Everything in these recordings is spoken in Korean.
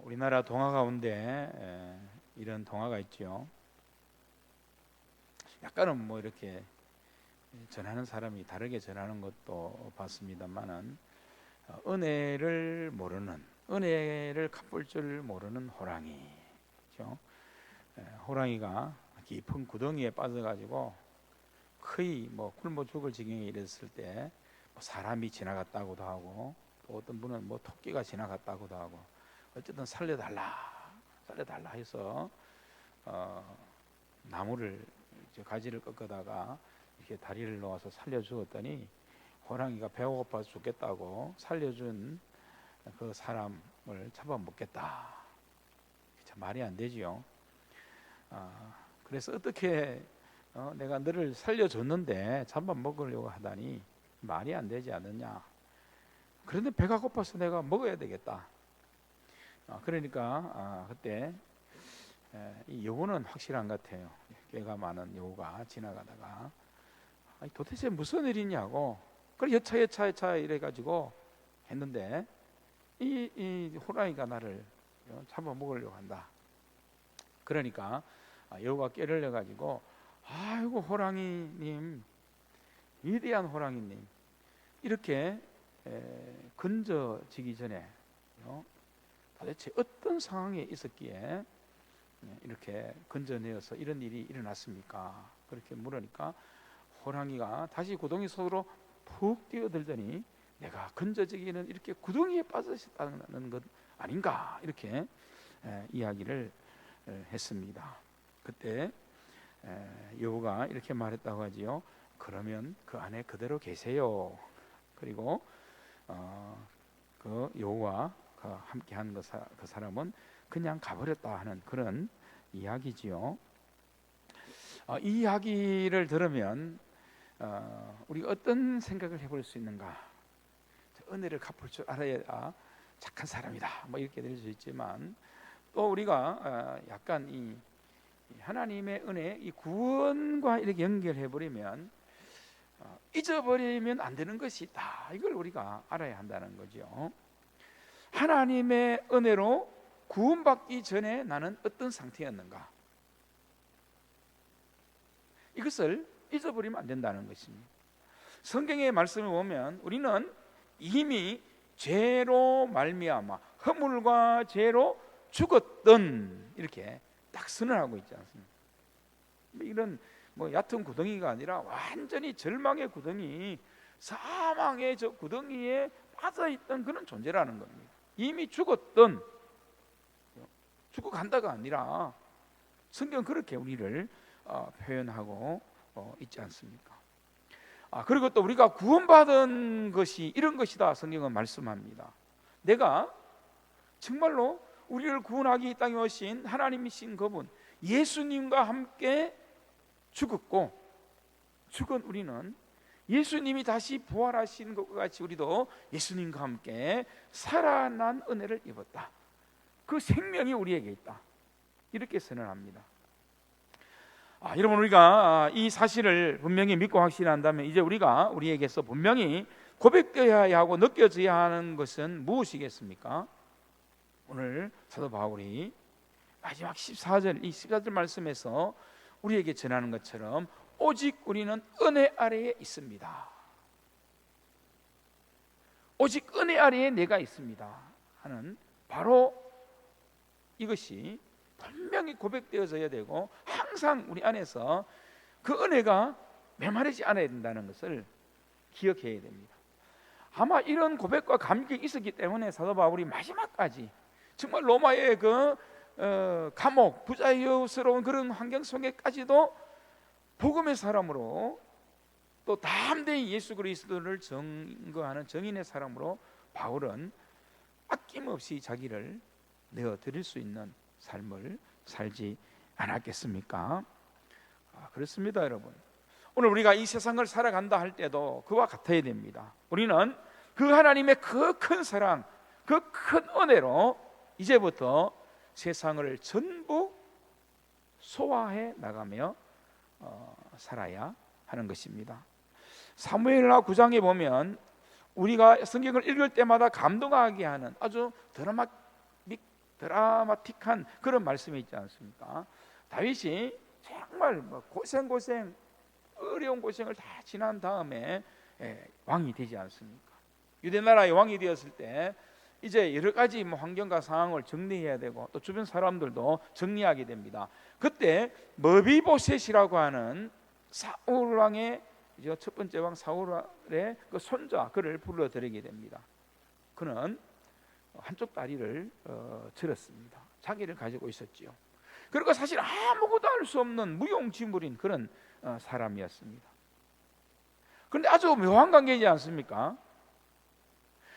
우리나라 동화 가운데 이런 동화가 있죠. 약간은 뭐 이렇게 전하는 사람이 다르게 전하는 것도 봤습니다만은, 은혜를 모르는, 은혜를 갚을 줄 모르는 호랑이, 그렇죠? 호랑이가 깊은 구덩이에 빠져가지고 거의 뭐 굶어 죽을 지경에 이르렀을 때 사람이 지나갔다고도 하고, 또 어떤 분은 뭐 토끼가 지나갔다고도 하고, 어쨌든 살려달라 해서 나무를 가지를 꺾다가 이렇게 다리를 놓아서 살려주었더니, 호랑이가 배고파 죽겠다고 살려준 그 사람을 잡아먹겠다. 참 말이 안 되지요. 그래서 어떻게 내가 너를 살려줬는데 잡아먹으려고 하다니 말이 안 되지 않느냐. 그런데 배가 고파서 내가 먹어야 되겠다. 그러니까 그때 이 여우는 확실한 것 같아요. 꾀가 많은 여우가 지나가다가 도대체 무슨 일이냐고, 그래 여차 이래가지고 했는데 이 호랑이가 나를 잡아먹으려고 한다. 그러니까 여우가 꾀를 내가지고, 아이고 호랑이님, 위대한 호랑이님, 이렇게 건져지기 전에 도대체 어떤 상황에 있었기에 이렇게 건져내어서 이런 일이 일어났습니까? 그렇게 물으니까 호랑이가 다시 구덩이 속으로 푹 뛰어들더니, 내가 건져지기는 이렇게 구덩이에 빠졌다는 것 아닌가, 이렇게 이야기를 했습니다. 그때 여우가 이렇게 말했다고 하지요. 그러면 그 안에 그대로 계세요. 그리고 그 여우와 함께한 그 사람은 그냥 가버렸다 하는 그런 이야기지요. 이 이야기를 들으면 우리가 어떤 생각을 해볼 수 있는가? 은혜를 갚을 줄 알아야 착한 사람이다, 뭐 이렇게 될 수 있지만, 또 우리가 약간 이 하나님의 은혜, 이 구원과 이렇게 연결해 버리면 잊어버리면 안 되는 것이 있다. 이걸 우리가 알아야 한다는 거죠. 하나님의 은혜로 구원받기 전에 나는 어떤 상태였는가, 이것을 잊어버리면 안 된다는 것입니다. 성경의 말씀을 보면 우리는 이미 죄로 말미암아 허물과 죄로 죽었던, 이렇게 딱 선언하고 있지 않습니까? 이런 뭐 얕은 구덩이가 아니라 완전히 절망의 구덩이, 사망의 저 구덩이에 빠져있던 그런 존재라는 겁니다. 이미 죽었던, 죽어간다가 아니라 성경은 그렇게 우리를 표현하고 있지 않습니까? 그리고 또 우리가 구원받은 것이 이런 것이다, 성경은 말씀합니다. 내가 정말로 우리를 구원하기 이 땅에 오신 하나님이신 그분 예수님과 함께 죽었고, 죽은 우리는 예수님이 다시 부활하신 것과 같이 우리도 예수님과 함께 살아난 은혜를 입었다. 그 생명이 우리에게 있다, 이렇게 선언합니다. 여러분, 우리가 이 사실을 분명히 믿고 확신한다면 이제 우리가 우리에게서 분명히 고백되어야 하고 느껴져야 하는 것은 무엇이겠습니까? 오늘 사도 바울이 마지막 14절, 이 14절 말씀에서 우리에게 전하는 것처럼 오직 우리는 은혜 아래에 있습니다. 오직 은혜 아래에 내가 있습니다 하는, 바로 이것이 분명히 고백되어져야 되고, 항상 우리 안에서 그 은혜가 메마르지 않아야 된다는 것을 기억해야 됩니다. 아마 이런 고백과 감격이 있었기 때문에 사도 바울이 마지막까지 정말 로마의 그 감옥, 부자유스러운 그런 환경 속에까지도 복음의 사람으로, 또 담대히 예수 그리스도를 증거하는 증인의 사람으로 바울은 아낌없이 자기를 내어드릴 수 있는 삶을 살지 않았겠습니까? 그렇습니다, 여러분. 오늘 우리가 이 세상을 살아간다 할 때도 그와 같아야 됩니다. 우리는 그 하나님의 그 큰 사랑, 그 큰 은혜로 이제부터 세상을 전부 소화해 나가며 살아야 하는 것입니다. 사무엘하 9장에 보면 우리가 성경을 읽을 때마다 감동하게 하는 아주 드라마틱한 그런 말씀이 있지 않습니까? 다윗이 정말 고생 어려운 고생을 다 지난 다음에 왕이 되지 않습니까? 유대 나라의 왕이 되었을 때 이제 여러 가지 환경과 상황을 정리해야 되고 또 주변 사람들도 정리하게 됩니다. 그때 머비보셋이라고 하는 사울 왕의 첫 번째 왕 사울의 그 손자, 그를 불러들이게 됩니다. 그는 한쪽 다리를 절었습니다. 자기를 가지고 있었지요. 그리고 사실 아무것도 할 수 없는 무용지물인 그런 사람이었습니다. 그런데 아주 묘한 관계이지 않습니까?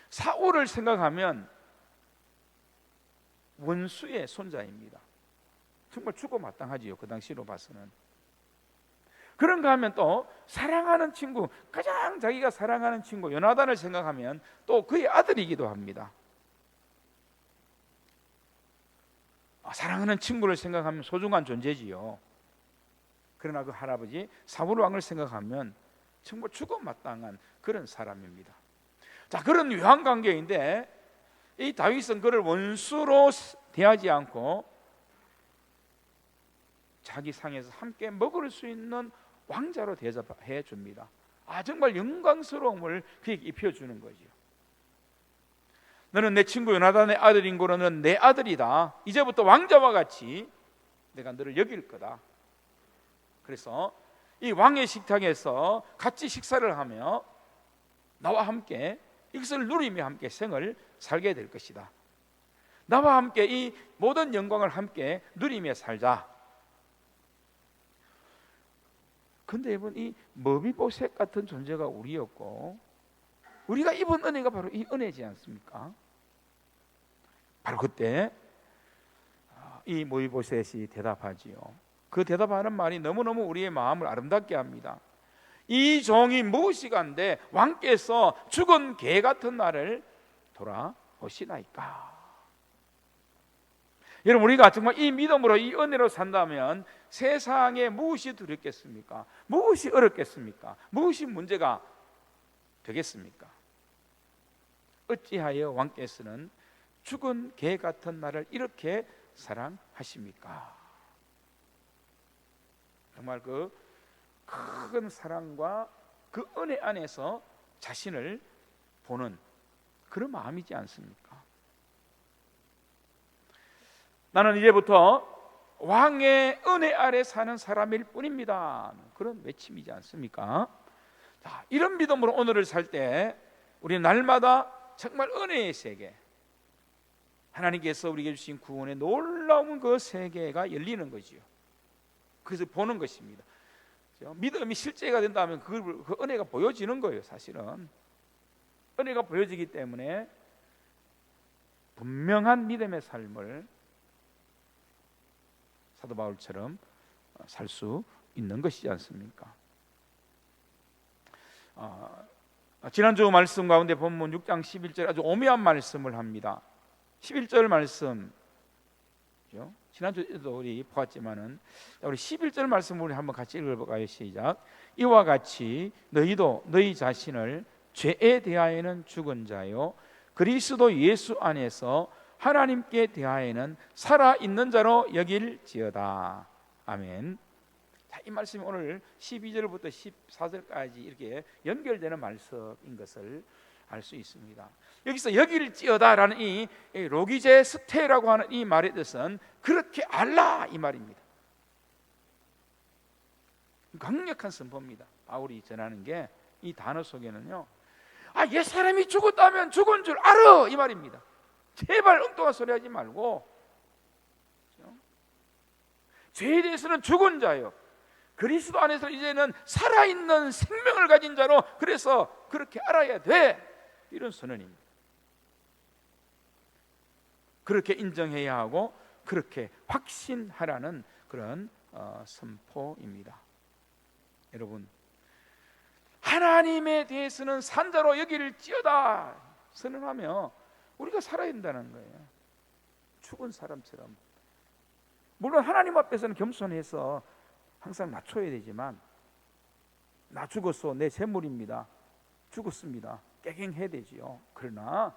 사울을 생각하면 원수의 손자입니다. 정말 죽어마땅하지요, 그 당시로 봐서는. 그런가 하면 또 사랑하는 친구, 가장 자기가 사랑하는 친구 요나단을 생각하면 또 그의 아들이기도 합니다. 사랑하는 친구를 생각하면 소중한 존재지요. 그러나 그 할아버지 사울 왕을 생각하면 정말 죽어마땅한 그런 사람입니다. 자, 그런 묘한 관계인데 이 다윗은 그를 원수로 대하지 않고 자기 상에서 함께 먹을 수 있는 왕자로 대접해 줍니다. 정말 영광스러움을 그에게 입혀주는 거죠. 너는 내 친구 요나단의 아들인 고로 너는 내 아들이다. 이제부터 왕자와 같이 내가 너를 여길 거다. 그래서 이 왕의 식탁에서 같이 식사를 하며 나와 함께 이것을 누리며 함께 생을 살게 될 것이다. 나와 함께 이 모든 영광을 함께 누리며 살자. 근데 여러분, 이 머비보셋 같은 존재가 우리였고 우리가 입은 은혜가 바로 이 은혜지 않습니까? 바로 그때 이 머비보셋이 대답하지요. 그 대답하는 말이 너무너무 우리의 마음을 아름답게 합니다. 이 종이 무엇이간데 왕께서 죽은 개 같은 나를 돌아오시나이까. 여러분, 우리가 정말 이 믿음으로 이 은혜로 산다면 세상에 무엇이 두렵겠습니까? 무엇이 어렵겠습니까? 무엇이 문제가 되겠습니까? 어찌하여 왕께서는 죽은 개 같은 나를 이렇게 사랑하십니까? 정말 그 큰 사랑과 그 은혜 안에서 자신을 보는 그런 마음이지 않습니까? 나는 이제부터 왕의 은혜 아래 사는 사람일 뿐입니다. 그런 외침이지 않습니까? 자, 이런 믿음으로 오늘을 살 때 우리는 날마다 정말 은혜의 세계, 하나님께서 우리에게 주신 구원의 놀라운 그 세계가 열리는 거지요. 그래서 보는 것입니다. 믿음이 실제가 된다면 그 은혜가 보여지는 거예요. 사실은 은혜가 보여지기 때문에 분명한 믿음의 삶을 사도 바울처럼 살 수 있는 것이지 않습니까? 지난주 말씀 가운데 본문 6장 11절 아주 오묘한 말씀을 합니다. 11절 말씀, 지난주에도 우리 보았지만은 우리 11절 말씀 우리 한번 같이 읽어볼까요? 시작. 이와 같이 너희도 너희 자신을 죄에 대하여는 죽은 자요 그리스도 예수 안에서 하나님께 대하여는 살아있는 자로 여길지어다. 아멘. 자, 이 말씀이 오늘 12절부터 14절까지 이렇게 연결되는 말씀인 것을 알 수 있습니다. 여기서 여길지어다라는 이 로기제 스테라고 하는 이 말의 뜻은 그렇게 알라 이 말입니다. 강력한 선포입니다. 바울이 전하는 게 이 단어 속에는요, 옛 사람이 죽었다면 죽은 줄 알아 이 말입니다. 제발 엉뚱한 소리 하지 말고, 죄에 대해서는 죽은 자요 그리스도 안에서 이제는 살아있는 생명을 가진 자로, 그래서 그렇게 알아야 돼, 이런 선언입니다. 그렇게 인정해야 하고 그렇게 확신하라는 그런 선포입니다. 여러분, 하나님에 대해서는 산자로 여길지어다 선언하며 우리가 살아야 된다는 거예요. 죽은 사람처럼. 물론 하나님 앞에서는 겸손해서 항상 낮춰야 되지만, 나 죽었어, 내 재물입니다, 죽었습니다, 깨갱해야 되지요. 그러나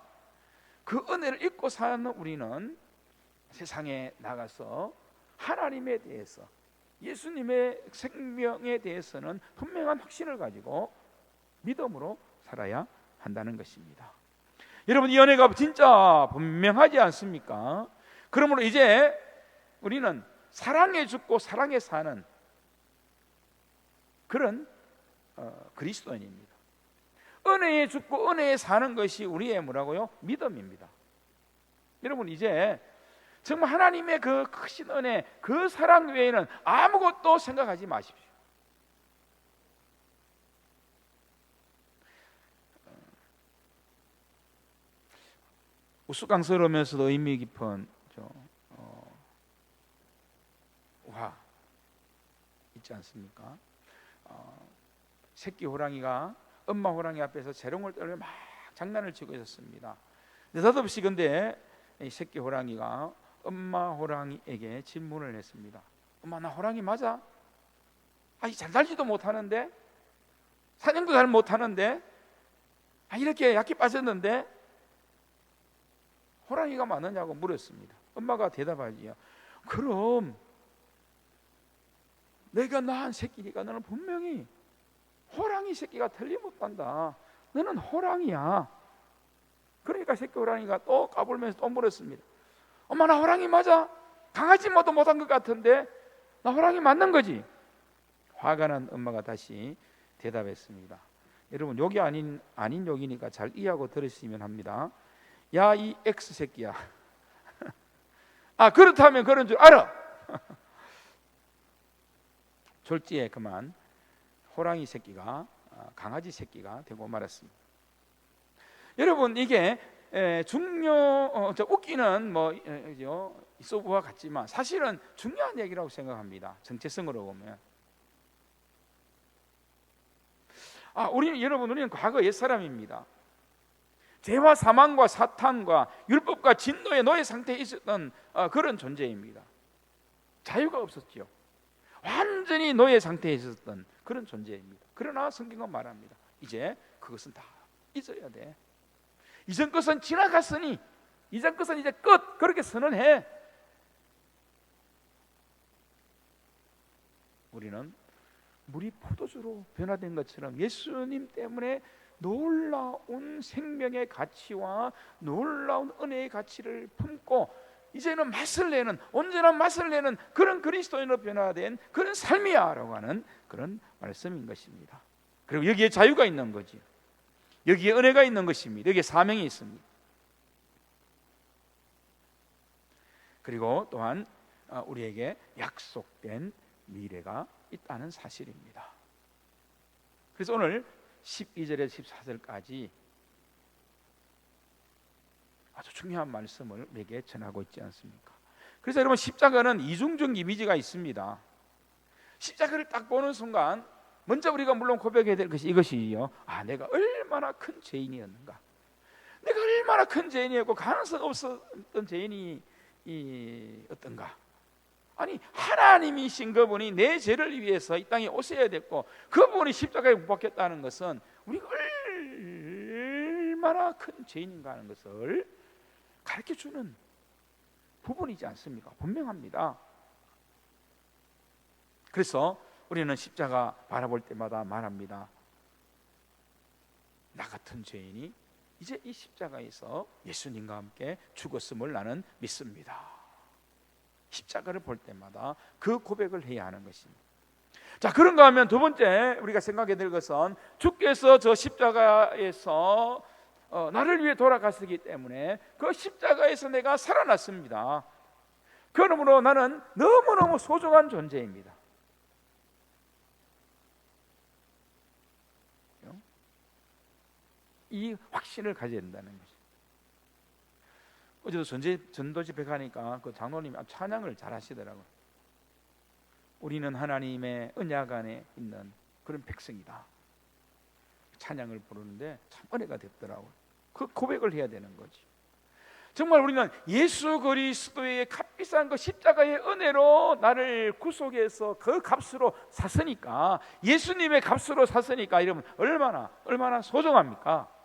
그 은혜를 잊고 사는 우리는 세상에 나가서 하나님에 대해서, 예수님의 생명에 대해서는 분명한 확신을 가지고 믿음으로 살아야 한다는 것입니다. 여러분, 이 은혜가 진짜 분명하지 않습니까? 그러므로 이제 우리는 사랑에 죽고 사랑에 사는 그런 그리스도인입니다. 은혜에 죽고 은혜에 사는 것이 우리의 뭐라고요? 믿음입니다. 여러분, 이제 정말 하나님의 그 크신 은혜, 그 사랑 외에는 아무것도 생각하지 마십시오. 우스꽝스러우면서도 의미 깊은 화 있지 않습니까? 새끼 호랑이가 엄마 호랑이 앞에서 재롱을 떨며 막 장난을 치고 있었습니다. 느닷없이 근데 이 새끼 호랑이가 엄마 호랑이에게 질문을 했습니다. 엄마, 나 호랑이 맞아? 아니, 잘 달지도 못하는데, 사냥도 잘 못하는데, 이렇게 약해 빠졌는데 호랑이가 맞느냐고 물었습니다. 엄마가 대답하지요. 그럼 내가 낳은 새끼니까 너는 분명히 호랑이 새끼가 틀림없단다. 너는 호랑이야. 그러니까 새끼 호랑이가 또 까불면서 또 물었습니다. 엄마, 나 호랑이 맞아? 강아지 뭐도 못한 것 같은데 나 호랑이 맞는 거지? 화가 난 엄마가 다시 대답했습니다. 여러분, 욕이 아닌 욕이니까 잘 이해하고 들으시면 합니다. 야, 이 X 새끼야. 그렇다면 그런 줄 알아. 졸지에 그만 호랑이 새끼가 강아지 새끼가 되고 말았습니다. 여러분, 이게 웃기는 소부와 같지만 사실은 중요한 얘기라고 생각합니다. 정체성으로 보면. 우리는 과거 옛사람입니다. 죄와 사망과 사탄과 율법과 진노의 노예 상태에 있었던 그런 존재입니다. 자유가 없었죠. 완전히 노예 상태에 있었던 그런 존재입니다. 그러나 성경은 말합니다. 이제 그것은 다 잊어야 돼. 이전 것은 지나갔으니 이전 것은 이제 끝. 그렇게 선언해. 우리는 물이 포도주로 변화된 것처럼 예수님 때문에 놀라운 생명의 가치와 놀라운 은혜의 가치를 품고 이제는 맛을 내는, 온전한 맛을 내는 그런 그리스도인으로 변화된 그런 삶이야 라고 하는 그런 말씀인 것입니다. 그리고 여기에 자유가 있는 거지. 여기에 은혜가 있는 것입니다. 여기에 사명이 있습니다. 그리고 또한 우리에게 약속된 미래가 있다는 사실입니다. 그래서 오늘 12절에서 14절까지 아주 중요한 말씀을 우리에게 전하고 있지 않습니까? 그래서 여러분, 십자가는 이중적 이미지가 있습니다. 십자가를 딱 보는 순간 먼저 우리가 물론 고백해야 될 것이 이것이요. 내가 얼마나 큰 죄인이었는가. 내가 얼마나 큰 죄인이었고 가능성 없었던 죄인이 어떤가. 하나님이신 그분이 내 죄를 위해서 이 땅에 오셔야 됐고 그분이 십자가에 못 박혔다는 것은 우리가 얼마나 큰 죄인인가 하는 것을 가르쳐주는 부분이지 않습니까? 분명합니다. 그래서 우리는 십자가 바라볼 때마다 말합니다. 나 같은 죄인이 이제 이 십자가에서 예수님과 함께 죽었음을 나는 믿습니다. 십자가를 볼 때마다 그 고백을 해야 하는 것입니다. 자, 그런가 하면 두 번째 우리가 생각해야 될 것은 주께서 저 십자가에서 나를 위해 돌아가시기 때문에 그 십자가에서 내가 살아났습니다. 그러므로 나는 너무너무 소중한 존재입니다. 이 확신을 가져야 된다는 것이죠. 어제도 전도 집회 가니까 그 장로님이 찬양을 잘 하시더라고요. 우리는 하나님의 언약 안에 있는 그런 백성이다. 찬양을 부르는데 참 은혜가 됐더라고요. 그 고백을 해야 되는 거지. 정말 우리는 예수 그리스도의 값비싼 그 십자가의 은혜로 나를 구속해서 그 값으로 샀으니까, 예수님의 값으로 샀으니까 이러면 얼마나 소중합니까?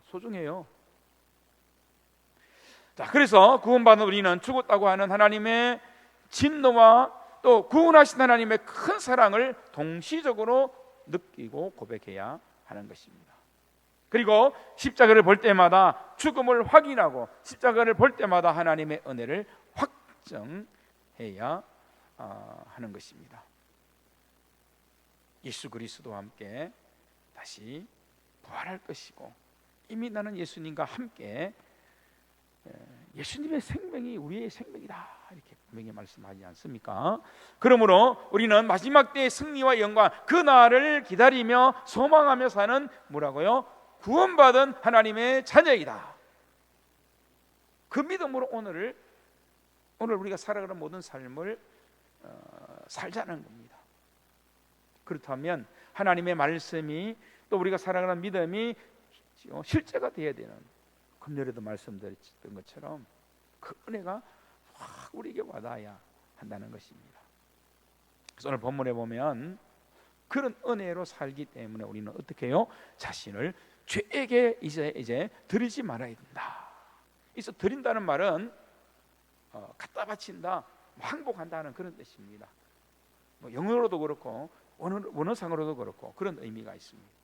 소중해요. 자, 그래서 구원받은 우리는 죽었다고 하는 하나님의 진노와 또 구원하신 하나님의 큰 사랑을 동시적으로 느끼고 고백해야 하는 것입니다. 그리고 십자가를 볼 때마다 죽음을 확인하고 십자가를 볼 때마다 하나님의 은혜를 확정해야 하는 것입니다. 예수 그리스도와 함께 다시 부활할 것이고, 이미 나는 예수님과 함께 예수님의 생명이 우리의 생명이다, 이렇게 분명히 말씀하지 않습니까? 그러므로 우리는 마지막 때의 승리와 영광, 그 날을 기다리며 소망하며 사는 뭐라고요? 구원받은 하나님의 자녀이다. 그 믿음으로 오늘 우리가 살아가는 모든 삶을 살자는 겁니다. 그렇다면 하나님의 말씀이 또 우리가 살아가는 믿음이 실제가 되어야 되는, 금요일에도 말씀드렸던 것처럼 그 은혜가 확 우리에게 와닿아야 한다는 것입니다. 그래서 오늘 본문에 보면 그런 은혜로 살기 때문에 우리는 어떻게 해요? 자신을 죄에게 이제 드리지 말아야 된다. 그래서 드린다는 말은 갖다 바친다, 항복한다는 그런 뜻입니다. 영어로도 그렇고 원어상으로도 그렇고 그런 의미가 있습니다.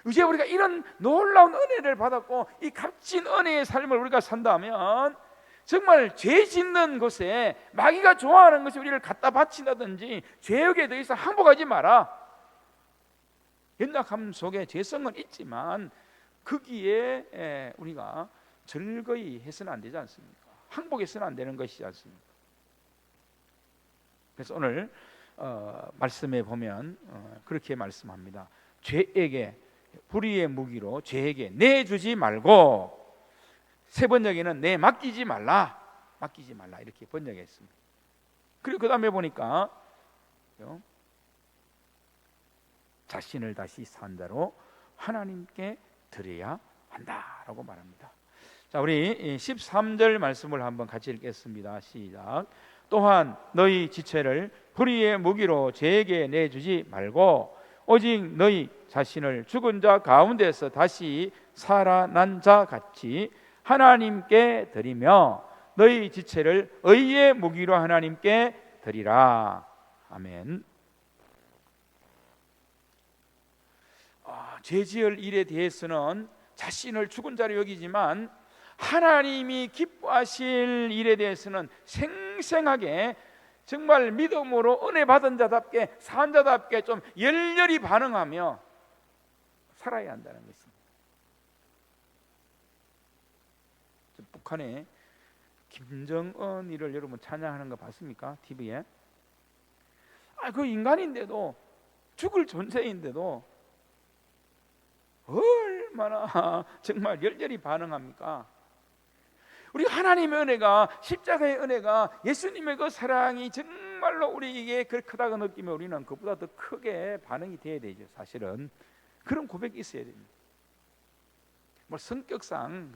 이제 우리가 이런 놀라운 은혜를 받았고 이 값진 은혜의 삶을 우리가 산다면 정말 죄 짓는 것에, 마귀가 좋아하는 것이 우리를 갖다 바친다든지 죄악에 대해서 항복하지 마라. 연약함 속에 죄성은 있지만 거기에 우리가 즐거이 해서는 안 되지 않습니까? 항복해서는 안 되는 것이지 않습니까? 그래서 오늘 말씀에 보면 그렇게 말씀합니다. 죄에게, 불의의 무기로 죄에게 내주지 말고, 새 번역에는 내 맡기지 말라 이렇게 번역했습니다. 그리고 그 다음에 보니까 자신을 다시 산자로 하나님께 드려야 한다라고 말합니다. 자, 우리 13절 말씀을 한번 같이 읽겠습니다. 시작. 또한 너희 지체를 불의의 무기로 죄에게 내주지 말고 오직 너희 자신을 죽은 자 가운데서 다시 살아난 자 같이 하나님께 드리며 너희 지체를 의의 무기로 하나님께 드리라. 아멘. 죄지을 일에 대해서는 자신을 죽은 자로 여기지만 하나님이 기뻐하실 일에 대해서는 생생하게 정말 믿음으로 은혜 받은 자답게, 산 자답게 좀 열렬히 반응하며 살아야 한다는 것입니다. 북한에 김정은이를 여러분 찬양하는 거 봤습니까? TV에? 그 인간인데도, 죽을 존재인데도 얼마나 정말 열렬히 반응합니까? 우리 하나님의 은혜가, 십자가의 은혜가, 예수님의 그 사랑이 정말로 우리에게 그렇게 크다고 느끼면 우리는 그보다 더 크게 반응이 돼야 되죠. 사실은 그런 고백이 있어야 됩니다. 뭐 성격상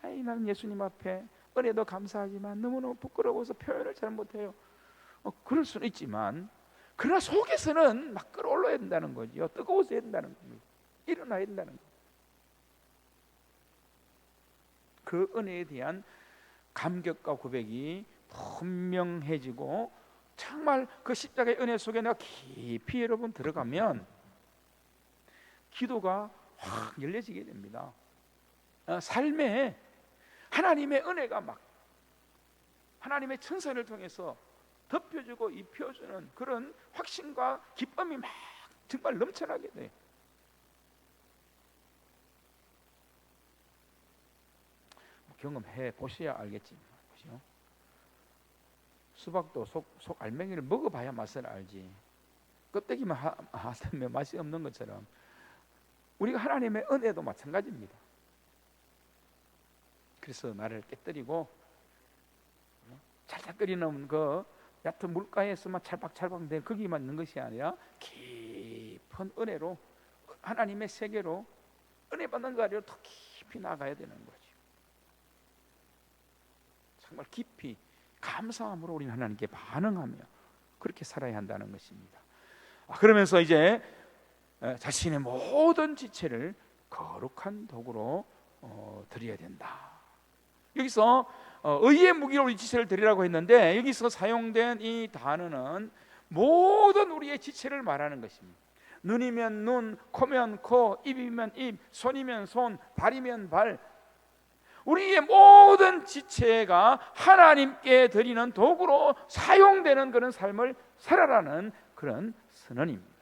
나는 예수님 앞에 은혜도 감사하지만 너무너무 부끄러워서 표현을 잘 못해요. 그럴 수는 있지만 그러나 속에서는 막 끌어올라야 된다는 거죠. 뜨거워져야 된다는 겁니다. 일어나야 된다는 거예요. 그 은혜에 대한 감격과 고백이 분명해지고 정말 그 십자가의 은혜 속에 내가 깊이 여러분 들어가면 기도가 확 열려지게 됩니다. 삶에 하나님의 은혜가 막 하나님의 천사를 통해서 덮여주고 입혀주는 그런 확신과 기쁨이 막 정말 넘쳐나게 돼요. 경험해 보셔야 알겠지만, 보시오. 수박도 속 알맹이를 먹어봐야 맛을 알지, 껍데기만 하면 맛이 없는 것처럼 우리가 하나님의 은혜도 마찬가지입니다. 그래서 나를 깨뜨리고 찰싹 끓이는 그 얕은 물가에서만 찰박찰박 된 거기만 있는 것이 아니라 깊은 은혜로, 하나님의 세계로, 은혜 받는 자리로 더 깊이 나가야 되는 거죠. 정말 깊이 감사함으로 우리는 하나님께 반응하며 그렇게 살아야 한다는 것입니다. 그러면서 이제 자신의 모든 지체를 거룩한 도구로 드려야 된다. 여기서 의의 무기로 우리 지체를 드리라고 했는데, 여기서 사용된 이 단어는 모든 우리의 지체를 말하는 것입니다. 눈이면 눈, 코면 코, 입이면 입, 손이면 손, 발이면 발, 우리의 모든 지체가 하나님께 드리는 도구로 사용되는 그런 삶을 살아라는 그런 선언입니다.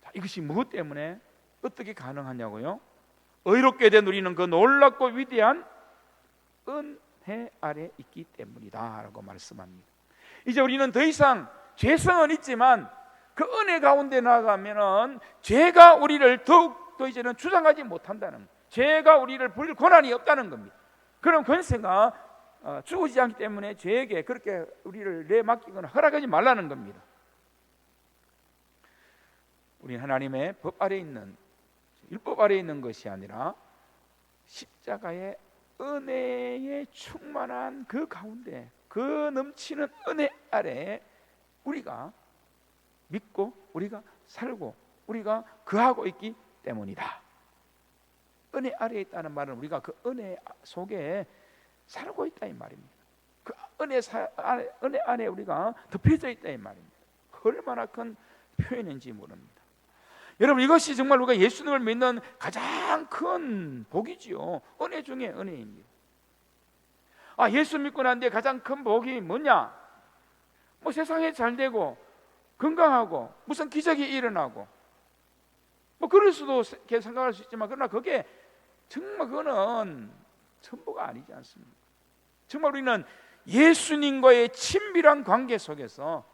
자, 이것이 무엇 때문에 어떻게 가능하냐고요? 의롭게 된 우리는 그 놀랍고 위대한 은혜 아래 있기 때문이다 라고 말씀합니다. 이제 우리는 더 이상 죄성은 있지만 그 은혜 가운데 나아가면은 죄가 우리를 더욱더 이제는 주장하지 못한다는, 죄가 우리를 부릴 권한이 없다는 겁니다. 그런 권세가 주어지지 않기 때문에 죄에게 그렇게 우리를 내맡기거나 허락하지 말라는 겁니다. 우리는 하나님의 법 아래 있는, 율법 아래 있는 것이 아니라 십자가의 은혜에 충만한 그 가운데, 그 넘치는 은혜 아래 우리가 믿고 우리가 살고 우리가 거하고 있기 때문이다. 은혜 아래에 있다는 말은 우리가 그 은혜 속에 살고 있다 이 말입니다. 그 은혜 안에 우리가 덮여져 있다 이 말입니다. 얼마나 큰 표현인지 모릅니다. 여러분, 이것이 정말 우리가 예수님을 믿는 가장 큰 복이지요. 은혜 중에 은혜입니다. 예수 믿고 난 뒤에 가장 큰 복이 뭐냐? 뭐 세상에 잘 되고 건강하고 무슨 기적이 일어나고 뭐 그럴 수도 생각할 수 있지만, 그러나 그게 정말 그거는 전부가 아니지 않습니까? 정말 우리는 예수님과의 친밀한 관계 속에서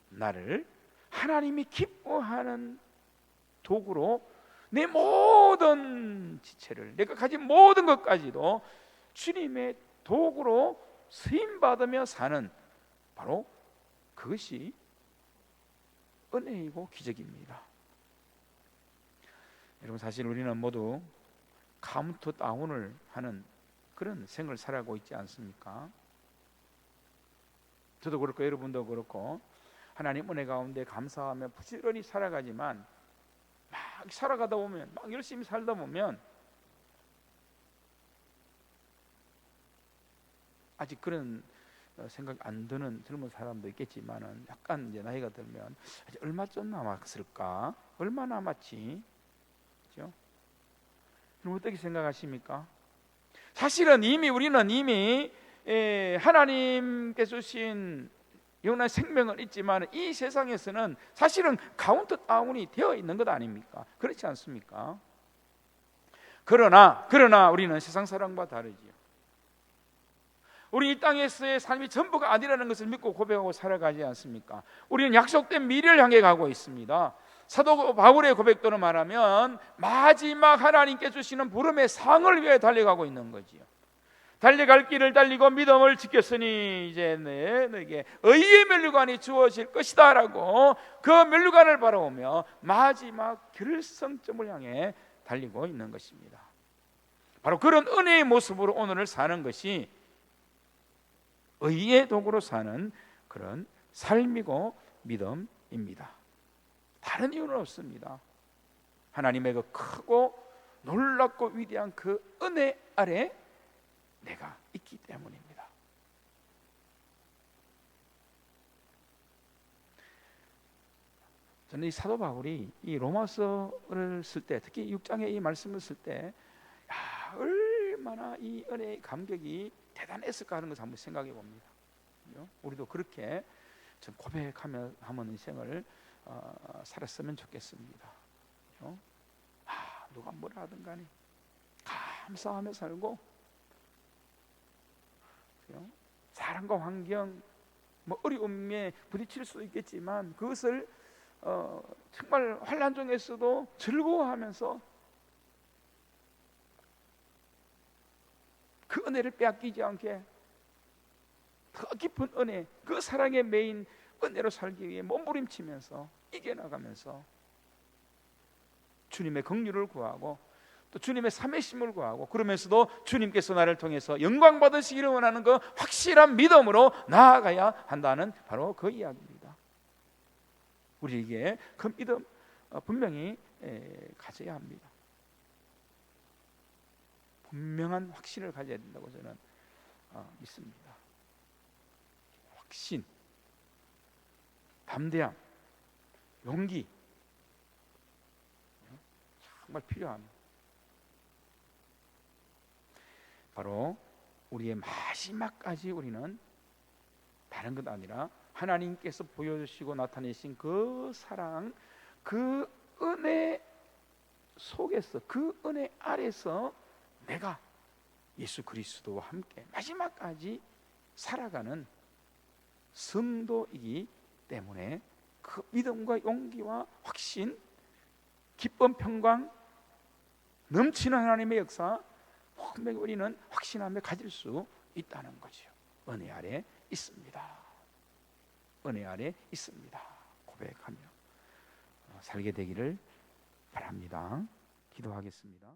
나를 하나님이 기뻐하는 도구로 내 모든 지체를, 내가 가진 모든 것까지도 주님의 도구로 쓰임받으며 사는, 바로 그것이 은혜이고 기적입니다. 여러분, 사실 우리는 모두 카운트다운을 하는 그런 생을 살아가고 있지 않습니까? 저도 그렇고 여러분도 그렇고 하나님 은혜 가운데 감사하며 부지런히 살아가지만, 막 살아가다 보면, 막 열심히 살다 보면 아직 그런 생각 안 드는 젊은 사람도 있겠지만은, 약간 이제 나이가 들면 아직 얼마쯤 남았을까? 얼마 남았지? 그렇죠? 그럼 어떻게 생각하십니까? 사실은 우리는 이미 하나님께서 주신 영원한 생명은 있지만 이 세상에서는 사실은 카운트다운이 되어 있는 것 아닙니까? 그렇지 않습니까? 그러나 우리는 세상 사람과 다르지요. 우리 이 땅에서의 삶이 전부가 아니라는 것을 믿고 고백하고 살아가지 않습니까? 우리는 약속된 미래를 향해 가고 있습니다. 사도 바울의 고백대로 말하면 마지막 하나님께 주시는 부름의 상을 위해 달려가고 있는 거지요. 달려갈 길을 달리고 믿음을 지켰으니 이제 너에게 의의 면류관이 주어질 것이다 라고 그 면류관을 바라보며 마지막 결성점을 향해 달리고 있는 것입니다. 바로 그런 은혜의 모습으로 오늘을 사는 것이 의의 도구로 사는 그런 삶이고 믿음입니다. 다른 이유는 없습니다. 하나님의 그 크고 놀랍고 위대한 그 은혜 아래 내가 있기 때문입니다. 저는 이 사도 바울이 이 로마서를 쓸 때, 특히 6장의 이 말씀을 쓸 때, 얼마나 이 은혜의 감격이 대단했을까 하는 것을 한번 생각해 봅니다. 우리도 그렇게 좀 고백하며 한번 인생을 살았으면 좋겠습니다. 누가 뭐라 하든 간에 감사하며 살고, 사람과 환경, 뭐 어려움에 부딪힐 수도 있겠지만 그것을 정말 환난 중에서도 즐거워하면서 그 은혜를 빼앗기지 않게 더 깊은 은혜, 그 사랑의 메인 은혜로 살기 위해 몸부림치면서 이겨나가면서 주님의 긍휼을 구하고 또 주님의 삼위심을 구하고, 그러면서도 주님께서 나를 통해서 영광 받으시기를 원하는 그 확실한 믿음으로 나아가야 한다는 바로 그 이야기입니다. 우리에게 그 믿음, 분명히 가져야 합니다. 분명한 확신을 가져야 된다고 저는 믿습니다. 확신, 담대함, 용기 정말 필요합니다. 바로 우리의 마지막까지 우리는 다른 것 아니라 하나님께서 보여주시고 나타내신 그 사랑, 그 은혜 속에서, 그 은혜 아래서 내가 예수 그리스도와 함께 마지막까지 살아가는 성도이기 때문에 그 믿음과 용기와 확신, 기쁨, 평강, 넘치는 하나님의 역사 분명히 우리는 확신하며 가질 수 있다는 거죠. 은혜 아래 있습니다. 은혜 아래 있습니다. 고백하며 살게 되기를 바랍니다. 기도하겠습니다.